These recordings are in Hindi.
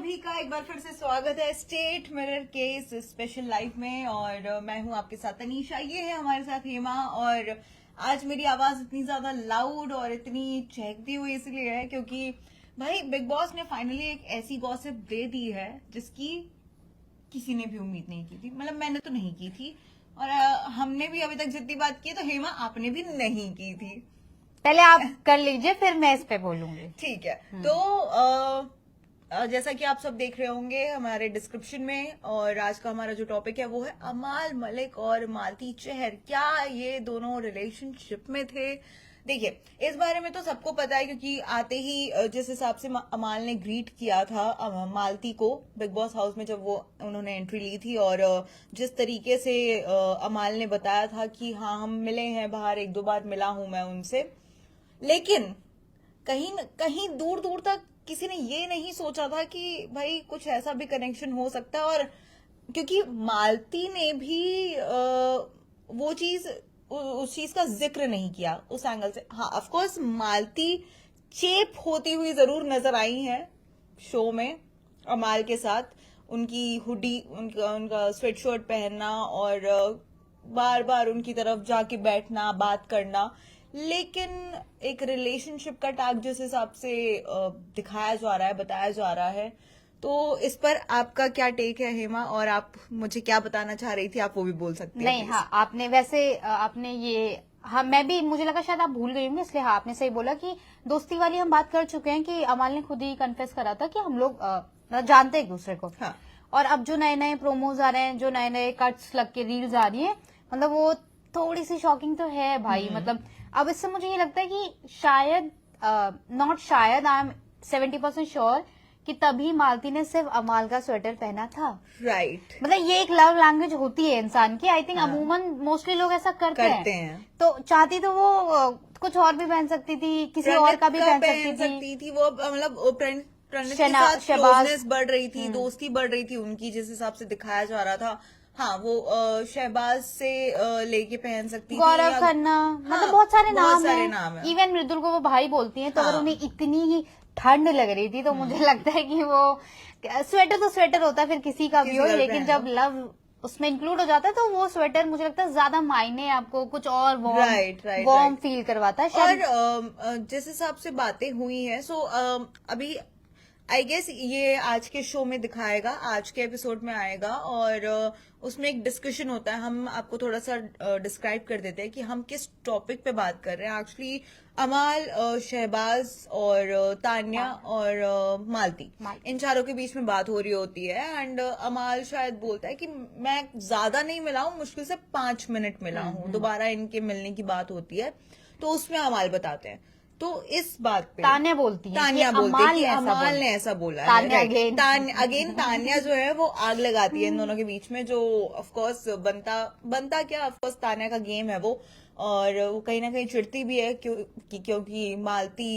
सभी का एक बार फिर से स्वागत है स्टेट मिरर के इस स्पेशल लाइफ में। और मैं हूं आपके साथ तनीषा, ये है हमारे साथ हेमा। और आज मेरी आवाज इतनी ज्यादा लाउड और इतनी चहकती हुई इसलिए है क्योंकि भाई बिग बॉस ने फाइनली एक ऐसी गॉसिप दे दी है जिसकी किसी ने भी उम्मीद नहीं की थी। मतलब मैंने तो नहीं की थी और हमने भी अभी तक जितनी बात की है, तो हेमा आपने भी नहीं की थी। पहले आप कर लीजिए फिर मैं इस पे बोलूंगी। ठीक है। तो जैसा कि आप सब देख रहे होंगे हमारे डिस्क्रिप्शन में, और आज का हमारा जो टॉपिक है वो है अमाल मलिक और मालती चहर। क्या ये दोनों रिलेशनशिप में थे? देखिए, इस बारे में तो सबको पता है क्योंकि आते ही जिस हिसाब से अमाल ने ग्रीट किया था मालती को बिग बॉस हाउस में जब वो उन्होंने एंट्री ली थी, और जिस तरीके से अमाल ने बताया था कि हाँ हम मिले हैं बाहर, एक दो बार मिला हूं मैं उनसे, लेकिन कहीं दूर दूर तक किसी ने ये नहीं सोचा था कि भाई कुछ ऐसा भी कनेक्शन हो सकता है। और क्योंकि मालती ने भी वो चीज उस चीज का जिक्र नहीं किया उस एंगल से। हाँ, ऑफ कोर्स मालती चेप होती हुई जरूर नजर आई है शो में अमाल के साथ। उनकी हुडी, उनका स्वेटशर्ट पहनना और बार बार उनकी तरफ जाके बैठना, बात करना, लेकिन एक रिलेशनशिप का टैग जिस हिसाब से दिखाया जा रहा है, बताया जा रहा है, तो इस पर आपका क्या टेक है हेमा? और आप मुझे क्या बताना चाह रही थी, आप वो भी बोल सकती हैं। नहीं, हाँ, आपने वैसे आपने ये, हाँ, मैं भी, मुझे लगा शायद आप भूल गई होंगी, इसलिए हाँ आपने सही बोला कि दोस्ती वाली हम बात कर चुके हैं कि अमाल ने खुद ही कन्फेस करा था कि हम लोग जानते हैं एक दूसरे को। हाँ। और अब जो नए नए प्रोमोज आ रहे हैं, जो नए नए कट्स लग के रील्स आ रही है, मतलब वो थोड़ी सी शॉकिंग तो है भाई। मतलब अब इससे मुझे ये लगता है कि शायद, नॉट शायद, आई एम 70% श्योर कि तभी मालती ने सिर्फ अमाल का स्वेटर पहना था। राइट। मतलब ये एक लव लैंग्वेज होती है इंसान की। आई थिंक अमूमन मोस्टली लोग ऐसा करते हैं। तो चाहती तो वो कुछ और भी पहन सकती थी, किसी और का भी पहन सकती थी। वो मतलब प्रणीत के साथ क्लोजनेस बढ़ रही थी, दोस्ती बढ़ रही थी उनकी, जिस हिसाब से दिखाया जा रहा था। हाँ, वो शहबाज से लेके पहन सकती थी, गौरव खन्ना, मतलब बहुत सारे नाम हैं। इवन मृदुल को वो भाई बोलती हैं। तो अगर उन्हें इतनी ही ठंड लग रही थी तो मुझे लगता है कि वो स्वेटर तो स्वेटर होता है, फिर किसी का भी हो, लेकिन जब लव उसमें इंक्लूड हो जाता है तो वो स्वेटर मुझे लगता है ज्यादा मायने आपको कुछ और वार्म फील करवाता है। और जिस हिसाब से बातें हुई हैं, सो अभी आई गेस ये आज के शो में दिखाएगा, आज के एपिसोड में आएगा, और उसमें एक डिस्कशन होता है। हम आपको थोड़ा सा डिस्क्राइब कर देते हैं कि हम किस टॉपिक पे बात कर रहे हैं। एक्चुअली अमाल, शहबाज और तान्या और मालती, इन चारों के बीच में बात हो रही होती है। एंड अमाल शायद बोलता है कि मैं ज्यादा नहीं मिला हूं, मुश्किल से 5 मिनट मिला हूं। दोबारा इनके मिलने की बात होती है, तो उसमें अमाल बताते हैं। तो इस बात पे तान्या बोलती है कि अमाल ने ऐसा बोला है। अगेन तान्या जो है वो आग लगाती है इन दोनों के बीच में, जो ऑफ कोर्स बनता क्या, ऑफ कोर्स तान्या का गेम है वो। और वो कहीं ना कहीं चिढ़ती भी है क्योंकि मालती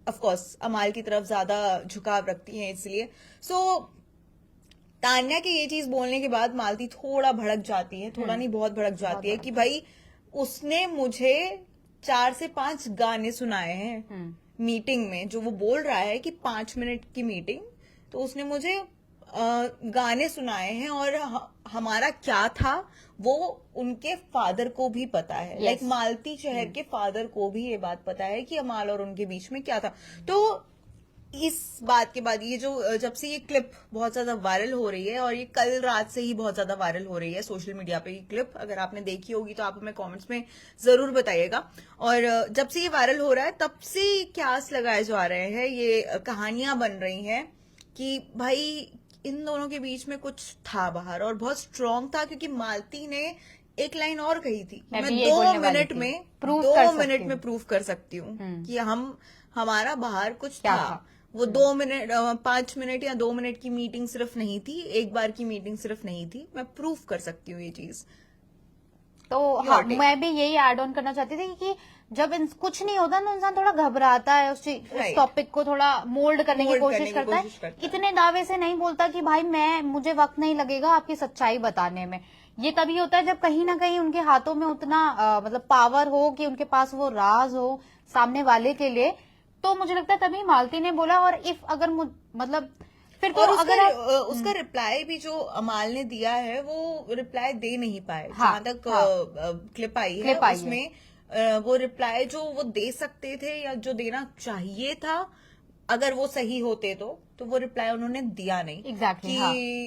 ऑफ कोर्स अमाल की तरफ ज्यादा झुकाव रखती है, इसलिए। सो तान्या के ये चीज बोलने के बाद मालती थोड़ा भड़क जाती है, थोड़ा नहीं बहुत भड़क जाती है कि भाई उसने मुझे 4 से 5 गाने सुनाए हैं मीटिंग में। जो वो बोल रहा है कि 5 मिनट की मीटिंग, तो उसने मुझे गाने सुनाए हैं, और हमारा क्या था वो उनके फादर को भी पता है। लाइक मालती चहर के फादर को भी ये बात पता है कि अमाल और उनके बीच में क्या था। तो इस बात के बाद ये जो जब से ये क्लिप बहुत ज्यादा वायरल हो रही है, और ये कल रात से ही बहुत ज्यादा वायरल हो रही है सोशल मीडिया पे, ये क्लिप अगर आपने देखी होगी तो आप हमें कमेंट्स में जरूर बताइएगा। और जब से ये वायरल हो रहा है तब से क्यास लगाए जा रहे हैं, ये कहानियां बन रही हैं कि भाई इन दोनों के बीच में कुछ था बाहर, और बहुत स्ट्रांग था। क्योंकि मालती ने एक लाइन और कही थी, मैं 2 मिनट में प्रूव कर सकती हूँ कि हमारा बाहर कुछ था। वो 2 मिनट, 5 मिनट या 2 मिनट की मीटिंग सिर्फ नहीं थी, एक बार की मीटिंग सिर्फ नहीं थी, मैं प्रूफ कर सकती हूँ ये चीज। तो हाँ, मैं भी यही ऐड ऑन करना चाहती थी कि जब कुछ नहीं होता ना, इंसान थोड़ा घबराता है, उस टॉपिक को थोड़ा मोल्ड करने की कोशिश करता है। इतने दावे से नहीं बोलता कि भाई मुझे वक्त नहीं लगेगा आपकी सच्चाई बताने में। ये तभी होता है जब कहीं ना कहीं उनके हाथों में उतना मतलब पावर हो कि उनके पास वो राज हो सामने वाले के लिए। तो मुझे लगता है तभी मालती ने बोला। और इफ अगर मतलब फिर तो और अगर उसका रिप्लाई भी जो अमाल ने दिया है वो रिप्लाई दे नहीं पाए। हाँ, जहां तक हाँ, क्लिप आई है क्लिप आई है। उसमें वो रिप्लाई जो वो दे सकते थे या जो देना चाहिए था, अगर वो सही होते तो वो रिप्लाई उन्होंने दिया नहीं। Exactly, कि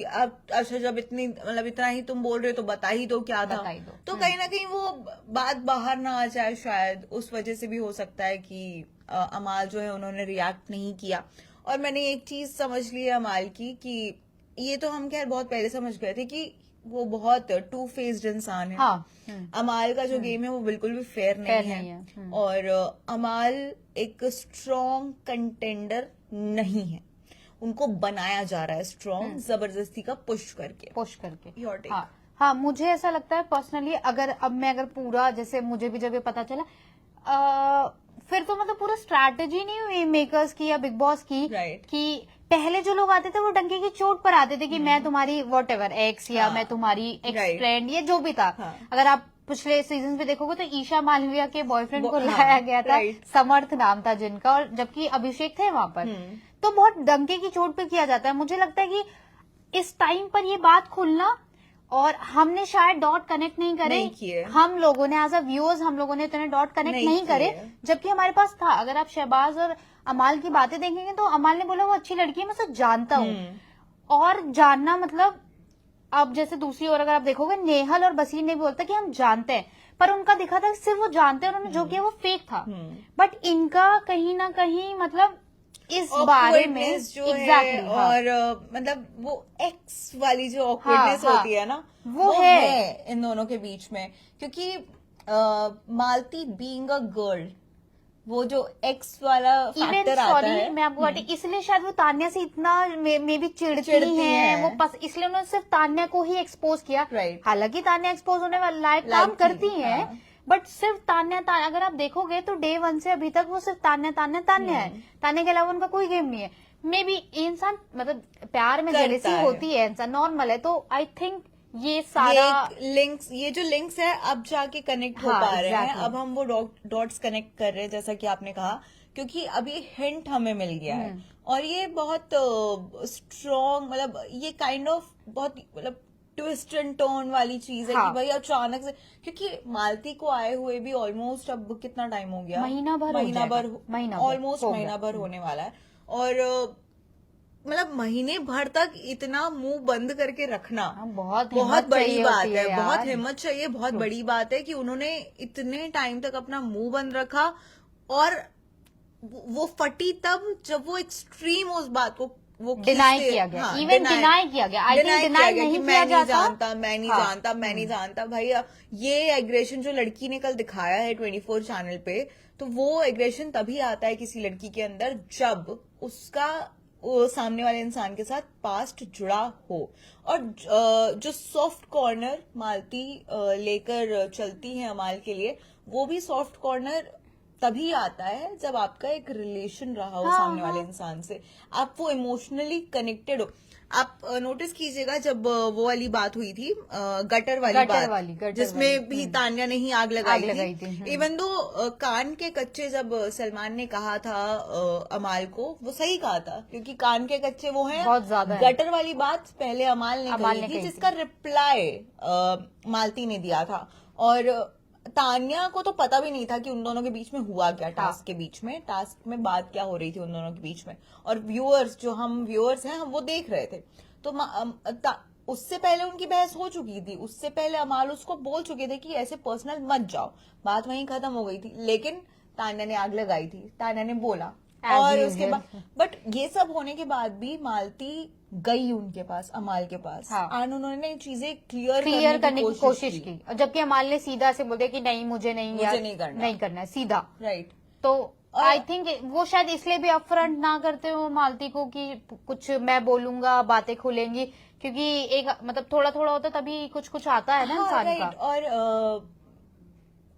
हाँ। अब अच्छा जब इतनी मतलब इतना ही तुम बोल रहे हो तो बता ही दो क्या था। बता ही दो। तो कहीं ना कहीं वो बात बाहर ना आ जाए, शायद उस वजह से भी हो सकता है कि अमाल जो है उन्होंने रिएक्ट नहीं किया। और मैंने एक चीज समझ ली है अमाल की कि ये तो हम खैर बहुत पहले समझ गए थे कि वो बहुत टू फेस्ड इंसान है। हाँ, अमाल का जो गेम है वो बिल्कुल भी फेयर नहीं है। और अमाल एक स्ट्रॉन्ग कंटेंडर नहीं है, उनको बनाया जा रहा है स्ट्रॉन्ग जबरदस्ती का पुश करके। Your take. हाँ, मुझे ऐसा लगता है पर्सनली, अगर पूरा जैसे मुझे भी जब ये पता चला फिर तो मतलब पूरा स्ट्रैटेजी नहीं हुई मेकर्स की या बिग बॉस की। Right. कि पहले जो लोग आते थे वो डंके की चोट पर आते थे कि मैं तुम्हारी वॉट एवर एक्स या मैं तुम्हारी एक्स फ्रेंड, ये जो भी था। अगर आप पिछले सीजन में देखोगे तो ईशा मालविया के बॉयफ्रेंड को लाया गया था, समर्थ नाम था जिनका, और जबकि अभिषेक थे वहां पर। तो बहुत डंके की चोट पे किया जाता है। मुझे लगता है कि इस टाइम पर ये बात खुलना, और हमने शायद डॉट कनेक्ट नहीं करे, हम लोगों ने एज अ व्यूअर्स हम लोगों ने इतने डॉट कनेक्ट नहीं करे, जबकि हमारे पास था। अगर आप शहबाज और अमाल की बातें देखेंगे तो अमाल ने बोला वो अच्छी लड़की है, मैं उसे जानता हूँ। और जानना मतलब, अब जैसे दूसरी ओर अगर आप देखोगे नेहल और बसीर ने भी बोलता कि हम जानते हैं, पर उनका दिखा था सिर्फ वो जानते हैं, उन्होंने जो किया वो फेक था। बट इनका कहीं ना कहीं मतलब इस बारे में जो है, और मतलब वो एक्स वाली जो ऑकवर्डनेस होती है ना, वो है इन दोनों के बीच में। क्योंकि मालती बीइंग अ गर्ल, वो जो एक्स वाला फैक्टर आता है, मैं आपको इसलिए शायद वो तान्या से इतना मे भी चिढ़ती है वो इसलिए उन्होंने सिर्फ तान्या को ही एक्सपोज किया। हालांकि तान्या एक्सपोज होने वाला लायक काम करती है, बट सिर्फ तान्या अगर आप देखोगे तो डे 1 से अभी तक वो सिर्फ तान्या है। तान्या के अलावा उनका कोई गेम नहीं है। मे बी इंसान मतलब प्यार में जेलसी होती है, इंसान नॉर्मल है। तो आई थिंक ये सारा ये जो लिंक्स है अब जाके कनेक्ट हो पा रहे हैं। अब हम वो डॉट्स कनेक्ट कर रहे हैं, जैसा कि आपने कहा, क्योंकि अभी हिंट हमें मिल गया है। और ये बहुत स्ट्रॉन्ग, मतलब ये काइंड ऑफ बहुत मतलब ट्विस्ट एंड टर्न वाली चीज है कि भाई अचानक से, क्योंकि मालती को आए हुए भी ऑलमोस्ट अब कितना टाइम हो गया, महीना भर ऑलमोस्ट महीना भर होने वाला है। और मतलब महीने भर तक इतना मुंह बंद करके रखना बहुत बड़ी बात है, बहुत हिम्मत चाहिए, बहुत बड़ी बात है कि उन्होंने इतने टाइम तक अपना मुंह बंद रखा। और वो फटी तब जब वो एक्सट्रीम उस बात को वो डिनाई किया गया, इवन डिनाई किया गया। आई थिंक डिनाई नहीं किया जाता, मैं नहीं जानता भाई। ये एग्रेशन जो लड़की ने कल दिखाया है 24 चैनल पे, तो वो एग्रेशन तभी आता है किसी लड़की के अंदर जब उसका सामने वाले इंसान के साथ पास्ट जुड़ा हो। और जो सॉफ्ट कॉर्नर मालती लेकर चलती है अमाल के लिए, वो भी सॉफ्ट कॉर्नर तभी आता है जब आपका एक रिलेशन रहा हो सामने वाले इंसान से, आप वो इमोशनली कनेक्टेड हो। आप नोटिस कीजिएगा जब वो वाली बात हुई थी, गटर वाली जिसमें भी तान्या ने ही आग लगाई थी। इवन दो कान के कच्चे जब सलमान ने कहा था अमाल को, वो सही कहा था, क्योंकि कान के कच्चे वो हैं बहुत ज्यादा। गटर वाली बात पहले अमाल ने कही थी, जिसका रिप्लाई मालती ने दिया था। और तान्या को तो पता भी नहीं था कि उन दोनों के बीच में हुआ क्या, टास्क के बीच में, टास्क में बात क्या हो रही थी उन दोनों के बीच में। और व्यूअर्स, जो हम व्यूअर्स हैं, हम वो देख रहे थे। तो उससे पहले उनकी बहस हो चुकी थी, उससे पहले अमाल उसको बोल चुके थे कि ऐसे पर्सनल मत जाओ, बात वहीं खत्म हो गई थी। लेकिन तान्या ने आग लगाई थी, तान्या ने बोला, और उसके बाद बट ये सब होने के बाद भी मालती गई उनके पास, अमाल के पास, और उन्होंने चीजें क्लियर करने की कोशिश की। जबकि अमाल ने सीधा से बोल दिया कि नहीं, मुझे नहीं करना है, सीधा। राइट। तो आई थिंक वो शायद इसलिए भी अपफ्रंट ना करते हो मालती को कि कुछ मैं बोलूंगा, बातें खुलेंगी, क्योंकि एक मतलब थोड़ा थोड़ा होता तभी कुछ आता है ना इंसान का। और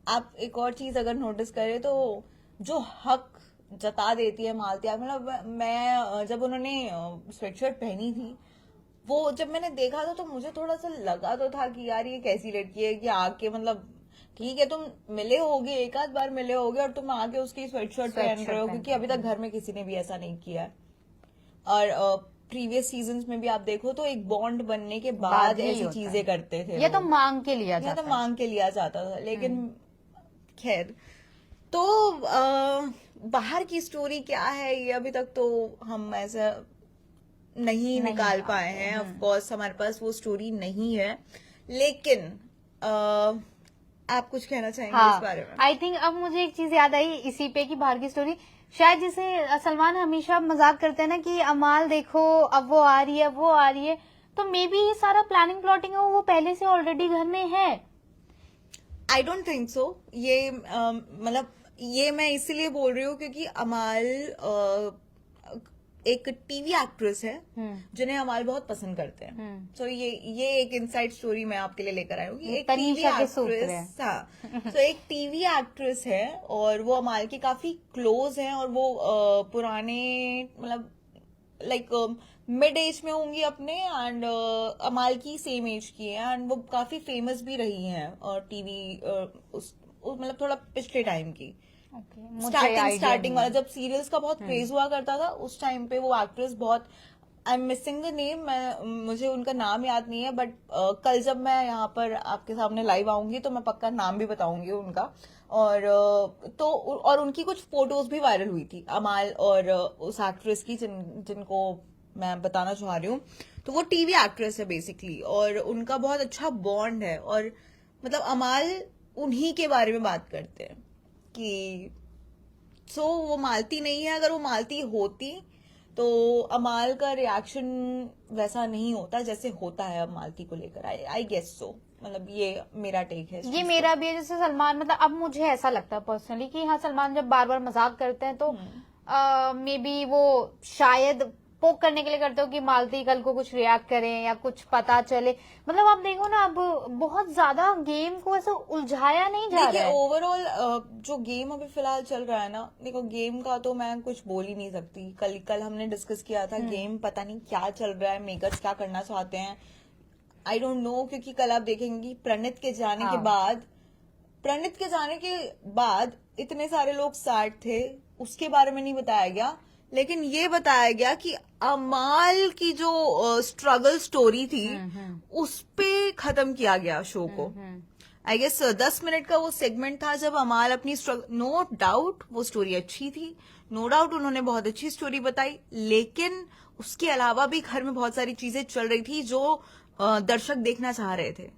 आप एक और चीज अगर नोटिस करें तो जो हक जता देती है मालती, मतलब मैं जब उन्होंने स्वेटशर्ट पहनी थी, वो जब मैंने देखा था तो मुझे थोड़ा सा लगा तो था कि यार ये कैसी लड़की है कि आके, मतलब ठीक है तुम मिले होगे, एक आध बार मिले होगे, और तुम आके उसकी स्वेटशर्ट पहन रहे हो, क्योंकि अभी तक घर में किसी ने भी ऐसा नहीं किया है। और प्रीवियस सीजन्स में भी आप देखो तो एक बॉन्ड बनने के बाद ऐसी चीजें करते थे। ये तो मांग के लिया जाता, तो मांग के लिया जाता था, लेकिन खैर। तो बाहर की स्टोरी क्या है ये अभी तक तो हम ऐसा नहीं निकाल पाए हैं। ऑफ कोर्स हमारे पास वो स्टोरी नहीं है, लेकिन आप कुछ कहना चाहेंगे इस बारे में? आई थिंक अब मुझे एक चीज याद आई इसी पे कि बाहर की स्टोरी, शायद जिसे सलमान हमेशा मजाक करते हैं ना कि अमाल देखो अब वो आ रही है, वो आ रही है, तो मे बी ये सारा प्लानिंग प्लॉटिंग है वो पहले से ऑलरेडी घर में है। I don't think so. ये मतलब ये मैं इसीलिए बोल रही हूँ क्योंकि अमाल एक टीवी एक्ट्रेस है जिन्हें अमाल बहुत पसंद करते हैं। सो ये एक इनसाइड स्टोरी मैं आपके लिए लेकर आई हूँ कि एक टीवी एक्ट्रेस, हाँ, तो एक टीवी एक्ट्रेस है और वो अमाल की काफी क्लोज है और वो पुराने मतलब लाइक मिड एज में होंगी अपने, एंड अमाल की सेम एज की है, एंड वो काफी फेमस भी रही हैं और टीवी मतलब थोड़ा पिछले टाइम की स्टार्टिंग वाला, जब सीरियल्स का बहुत क्रेज हुआ करता था उस टाइम पे वो एक्ट्रेस बहुत, I am missing the name, मुझे उनका नाम याद नहीं है, बट कल जब मैं यहाँ पर आपके सामने लाइव आऊंगी तो मैं पक्का नाम भी बताऊंगी उनका। और तो और उनकी कुछ फोटोज भी वायरल हुई थी अमाल और उस एक्ट्रेस की जिनको मैं बताना चाह रही हूँ। तो वो टीवी एक्ट्रेस है बेसिकली और उनका बहुत अच्छा बॉन्ड है, और मतलब अमाल उन्हीं के बारे में बात करते हैं कि वो मालती नहीं है, अगर वो मालती होती तो अमाल का रिएक्शन वैसा नहीं होता जैसे होता है अब मालती को लेकर। आई गेस सो, मतलब ये मेरा टेक है। ये मेरा भी है। जैसे सलमान, मतलब अब मुझे ऐसा लगता है पर्सनली कि हाँ सलमान जब बार बार मजाक करते हैं तो मे बी वो शायद पोक करने के लिए करते हो कि मालती कल को कुछ रिएक्ट करें या कुछ पता चले। मतलब आप देखो ना अब बहुत ज्यादा गेम को ऐसा उलझाया नहीं जा रहा है। ओवरऑल जो गेम अभी फिलहाल चल रहा है ना, देखो गेम का तो मैं कुछ बोल ही नहीं सकती। कल हमने डिस्कस किया था गेम, पता नहीं क्या चल रहा है, मेकर्स क्या करना चाहते हैं, आई डोंट नो। क्योंकि कल आप देखेंगे प्रणीत के जाने के बाद इतने सारे लोग सैड थे, उसके बारे में नहीं बताया गया, लेकिन ये बताया गया कि अमाल की जो स्ट्रगल स्टोरी थी उस पे खत्म किया गया शो को। आई गेस 10 मिनट का वो सेगमेंट था जब अमाल अपनी स्ट्रगल, नो डाउट वो स्टोरी अच्छी थी, नो डाउट उन्होंने बहुत अच्छी स्टोरी बताई, लेकिन उसके अलावा भी घर में बहुत सारी चीजें चल रही थी जो दर्शक देखना चाह रहे थे।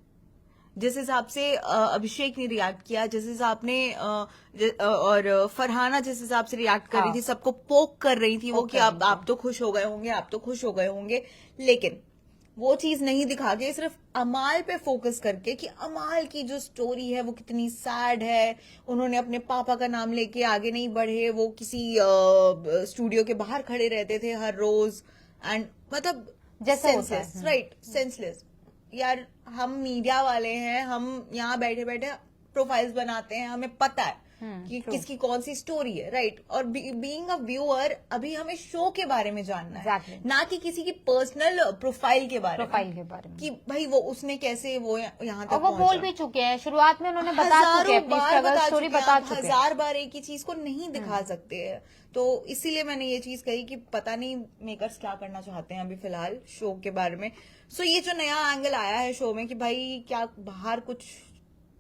जिस हिसाब से अभिषेक ने रिएक्ट किया, जिस हिसाब ने और फरहाना जिस हिसाब से रिएक्ट कर रही थी, सबको पोक कर रही थी वो कि आप तो खुश हो गए होंगे, आप तो खुश हो गए होंगे, लेकिन वो चीज नहीं दिखा के सिर्फ अमाल पे फोकस करके कि अमाल की जो स्टोरी है वो कितनी सैड है, उन्होंने अपने पापा का नाम लेके आगे नहीं बढ़े, वो किसी स्टूडियो के बाहर खड़े रहते थे हर रोज, एंड मतलब सेंसलेस, राइट, सेंसलेस। यार हम मीडिया वाले हैं, हम यहाँ बैठे बैठे प्रोफाइल्स बनाते हैं, हमें पता है कि किसकी कौन सी स्टोरी है, राइट। और बीइंग अ व्यूअर अभी हमें शो के बारे में जानना है, ना कि किसी की पर्सनल प्रोफाइल के बारे में कि भाई वो उसने कैसे वो यहाँ तक वो बोल भी चुके हैं, शुरुआत में उन्होंने बता चुके हैं, हजार बार एक ही चीज को नहीं दिखा सकते हैं। तो इसीलिए मैंने ये चीज कही कि पता नहीं मेकर्स क्या करना चाहते हैं अभी फिलहाल शो के बारे में। सो ये जो नया एंगल आया है शो में कि भाई क्या बाहर कुछ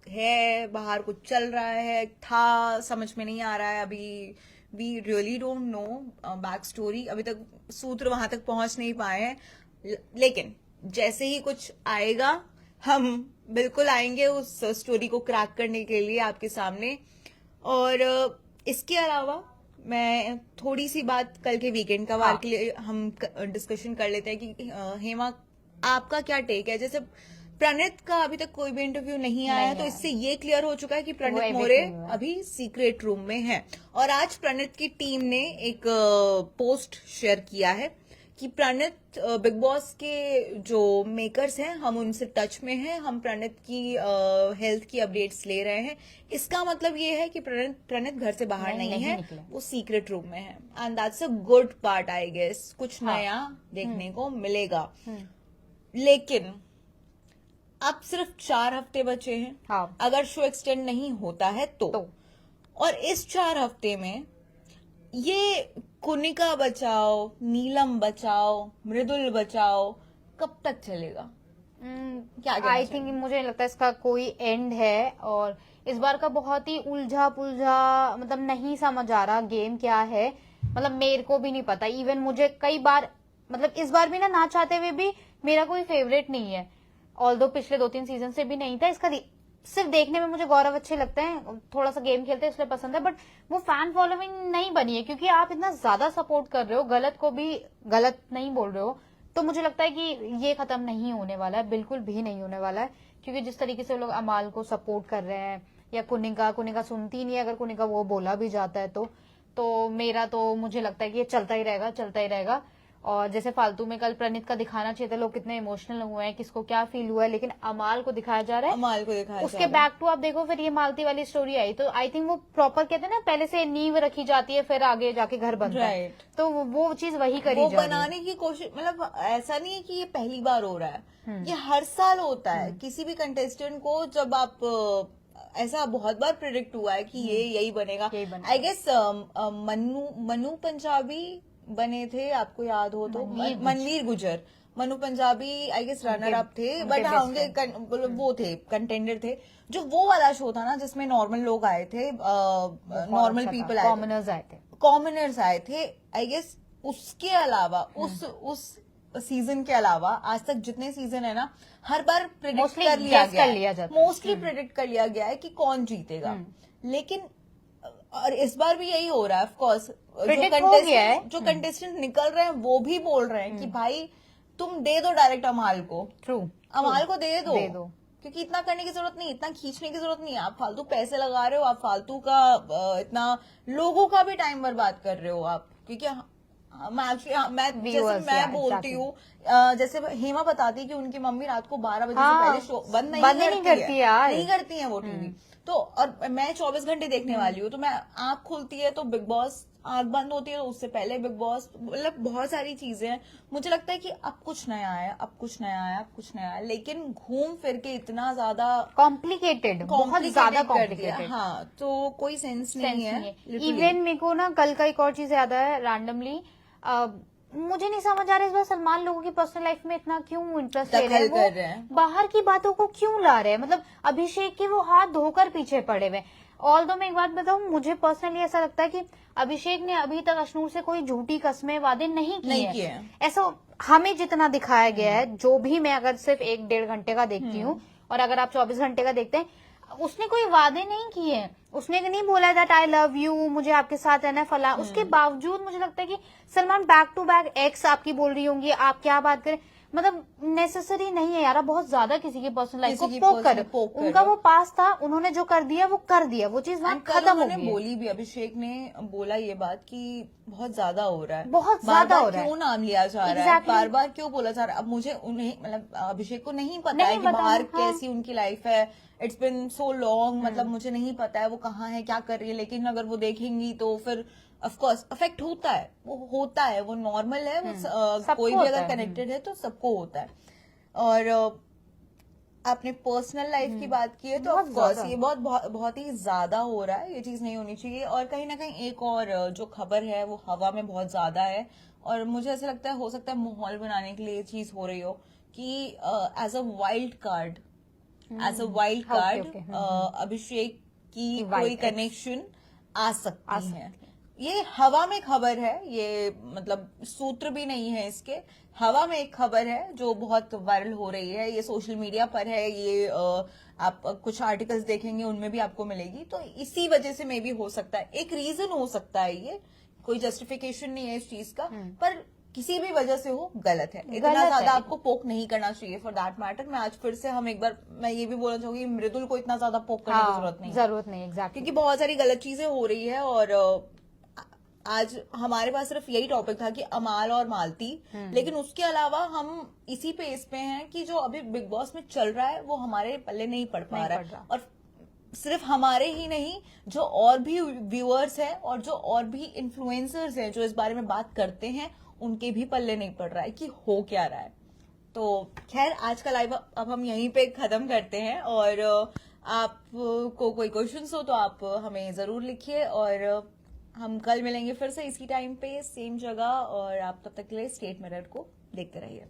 है, बाहर कुछ चल रहा है, था समझ में नहीं आ रहा है अभी। We really don't know back story, अभी तक सूत्र वहां तक पहुंच नहीं पाए हैं, लेकिन जैसे ही कुछ आएगा हम बिल्कुल आएंगे उस स्टोरी को क्रैक करने के लिए आपके सामने। और इसके अलावा मैं थोड़ी सी बात कल के वीकेंड का वार के लिए हम डिस्कशन कर लेते हैं कि हेमा आपका क्या टेक है। जैसे प्रणीत का अभी तक कोई भी इंटरव्यू नहीं आया है, तो इससे ये क्लियर हो चुका है कि प्रणीत मोरे अभी सीक्रेट रूम में है। और आज प्रणीत की टीम ने एक पोस्ट शेयर किया है कि प्रणीत बिग बॉस के जो मेकर्स हैं हम उनसे टच में हैं, हम प्रणीत की हेल्थ की अपडेट्स ले रहे हैं। इसका मतलब ये है कि प्रणीत घर से बाहर नहीं है, वो सीक्रेट रूम में है, and that's a good part I guess. कुछ नया देखने को मिलेगा। लेकिन अब सिर्फ 4 हफ्ते बचे हैं, अगर शो एक्सटेंड नहीं होता है तो। और इस 4 हफ्ते में ये कुनिका बचाओ, नीलम बचाओ, मृदुल बचाओ कब तक चलेगा? क्या आई थिंक मुझे लगता है इसका कोई एंड है, और इस बार का बहुत ही उलझा पुलझा, मतलब नहीं समझ आ रहा गेम क्या है, मतलब मेरे को भी नहीं पता। इवन मुझे कई बार, मतलब इस बार भी ना चाहते हुए भी मेरा कोई फेवरेट नहीं है, ऑल्दो पिछले 2-3 सीजन से भी नहीं था। इसका सिर्फ देखने में मुझे गौरव अच्छे लगते हैं, थोड़ा सा गेम खेलते हैं इसलिए पसंद है, बट वो फैन फॉलोइंग नहीं बनी है, क्योंकि आप इतना ज्यादा सपोर्ट कर रहे हो, गलत को भी गलत नहीं बोल रहे हो, तो मुझे लगता है कि ये खत्म नहीं होने वाला है, बिल्कुल भी नहीं होने वाला है। क्योंकि जिस तरीके से लोग अमाल को सपोर्ट कर रहे हैं, या कुनिका सुनती नहीं है, अगर कुनिका वो बोला भी जाता है तो मेरा तो मुझे लगता है कि ये चलता ही रहेगा, चलता ही रहेगा। और जैसे फालतू में कल प्रणीत का दिखाना चाहिए था, लोग कितने इमोशनल हुए हैं, किसको क्या फील हुआ है, लेकिन अमाल को दिखाया जा रहा है, अमाल को दिखाया उसके बैक टू आप देखो फिर ये मालती वाली स्टोरी आई, तो आई थिंक वो प्रॉपर कहते हैं ना, पहले से नींव रखी जाती है, फिर आगे जाके घर बनता है, तो वो चीज वही करी वो जा रही है। बनाने की कोशिश, मतलब ऐसा नहीं है कि ये पहली बार हो रहा है, ये हर साल होता है। किसी भी कंटेस्टेंट को जब आप ऐसा बहुत बार प्रिडिक्ट हुआ है कि ये यही बनेगा। आई गेस मनु पंजाबी बने थे, आपको याद हो तो, Manveer Gujjar, Manu Punjabi I guess runner up थे, बट हाँ उनके वो थे, कंटेंडर थे। जो वो वाला शो था ना जिसमें नॉर्मल लोग आए थे, नॉर्मल पीपल कॉमनर्स आए थे, आई गेस उसके अलावा उस सीजन के अलावा आज तक जितने सीजन है ना, हर बार प्रिडिक्ट कर लिया गया, मोस्टली प्रिडिक्ट कर लिया गया है कि कौन जीतेगा। लेकिन और इस बार भी यही हो रहा है, ऑफ कोर्स जो कंटेस्टेंट निकल रहे हैं वो भी बोल रहे हैं कि भाई तुम दे दो डायरेक्ट अमाल को, अमाल को दे दो, क्योंकि इतना करने की जरूरत नहीं, इतना खींचने की जरूरत नहीं है। आप फालतू पैसे लगा रहे हो, आप फालतू का इतना लोगों का भी टाइम बर्बाद कर रहे हो आप, क्योंकि मैं बोलती हूँ, जैसे हेमा बताती है कि उनकी मम्मी रात को 12 बजे से पहले शो बंद नहीं करती है वो टीवी, तो और मैं 24 घंटे देखने वाली हूँ, तो मैं आंख खुलती है तो बिग बॉस, आंख बंद होती है तो उससे पहले बिग बॉस, मतलब बहुत सारी चीजें हैं। मुझे लगता है कि अब कुछ नया है, अब कुछ नया है, अब कुछ नया है, लेकिन घूम फिर के इतना ज्यादा कॉम्प्लिकेटेड, बहुत ज्यादा कॉम्प्लिकेटेड, हाँ, तो कोई सेंस नहीं है। इवन मेरे को ना कल का एक और चीज याद है रैंडमली, मुझे नहीं समझ आ रहा इस बार सलमान लोगों की पर्सनल लाइफ में इतना क्यों इंटरेस्ट ले रहे हैं, बाहर की बातों को क्यों ला रहे हैं, मतलब अभिषेक के वो हाथ धोकर पीछे पड़े हुए। ऑल्दो मैं एक बात बताऊं, मुझे पर्सनली ऐसा लगता है कि अभिषेक ने अभी तक अश्नूर से कोई झूठी कस्में वादे नहीं किए हैं। ऐसा हमें जितना दिखाया गया है, जो भी मैं अगर सिर्फ 1-1.5 घंटे का देखती हूँ, और अगर आप 24 घंटे का देखते हैं, उसने कोई वादे नहीं किए हैं, उसने नहीं बोला दैट आई लव यू, मुझे आपके साथ रहना है फला। उसके बावजूद मुझे लगता है कि Salman back to back ex आपकी बोल रही होंगी, आप क्या बात करें, मतलब नेसेसरी नहीं है यार, बहुत ज्यादा किसी की पर्सनल लाइफ को पोक उनका वो पास था, उन्होंने जो कर दिया वो कर दिया, वो चीज वहां खत्म हो गई। बोली भी, अभिषेक ने बोला ये बात कि बहुत ज्यादा हो रहा है, बहुत ज्यादा हो रहा है, क्यों नाम लिया जा रहा है, बार बार क्यों बोला जा रहा है। अब मुझे उन्हें, मतलब अभिषेक को नहीं पता है कि बाहर कैसी उनकी लाइफ है, इट्स बिन सो लॉन्ग, मतलब मुझे नहीं पता है वो कहाँ है, क्या कर रही है, लेकिन अगर वो देखेंगी तो फिर ऑफ कोर्स अफेक्ट होता है, वो नॉर्मल है, वो कोई भी अगर कनेक्टेड है तो सबको होता है। और आपने पर्सनल लाइफ की बात की है तो ऑफ कोर्स ये बहुत ही ज्यादा हो रहा है, ये चीज नहीं होनी चाहिए। और कहीं ना कहीं एक और जो खबर है वो हवा में बहुत ज्यादा है, और मुझे ऐसा लगता है हो सकता है माहौल बनाने के लिए ये चीज हो रही हो कि एज अ वाइल्ड कार्ड अभिषेक की कोई कनेक्शन आ सकती है। ये हवा में खबर है, ये मतलब सूत्र भी नहीं है इसके, हवा में एक खबर है जो बहुत वायरल हो रही है, ये सोशल मीडिया पर है, ये आप कुछ आर्टिकल्स देखेंगे उनमें भी आपको मिलेगी, तो इसी वजह से मे भी हो सकता है, एक रीजन हो सकता है, ये कोई जस्टिफिकेशन नहीं है इस चीज का, पर किसी भी वजह से हो गलत है, इतना ज्यादा आपको पोक नहीं करना चाहिए फॉर दैट मैटर। मैं आज फिर से मैं ये भी बोलना चाहूंगी, मृदुल को इतना ज्यादा पोक करने की जरूरत नहीं एग्जैक्टली, क्योंकि बहुत सारी गलत चीजें हो रही है। और आज हमारे पास सिर्फ यही टॉपिक था कि अमाल और मालती, लेकिन उसके अलावा हम इसी पेस पे हैं कि जो अभी बिग बॉस में चल रहा है वो हमारे पल्ले नहीं पड़ पा रहा है, और सिर्फ हमारे ही नहीं, जो और भी व्यूअर्स हैं और जो और भी इन्फ्लुएंसर्स हैं जो इस बारे में बात करते हैं, उनके भी पल्ले नहीं पड़ रहा है कि हो क्या रहा है। तो खैर आज का लाइव अब हम यहीं पे खत्म करते हैं, और आपको कोई क्वेश्चंस हो तो आप हमें जरूर लिखिए, और हम कल मिलेंगे फिर से इसी टाइम पे सेम जगह, और आप तब तक के लिए स्टेट मिरर को देखते रहिए।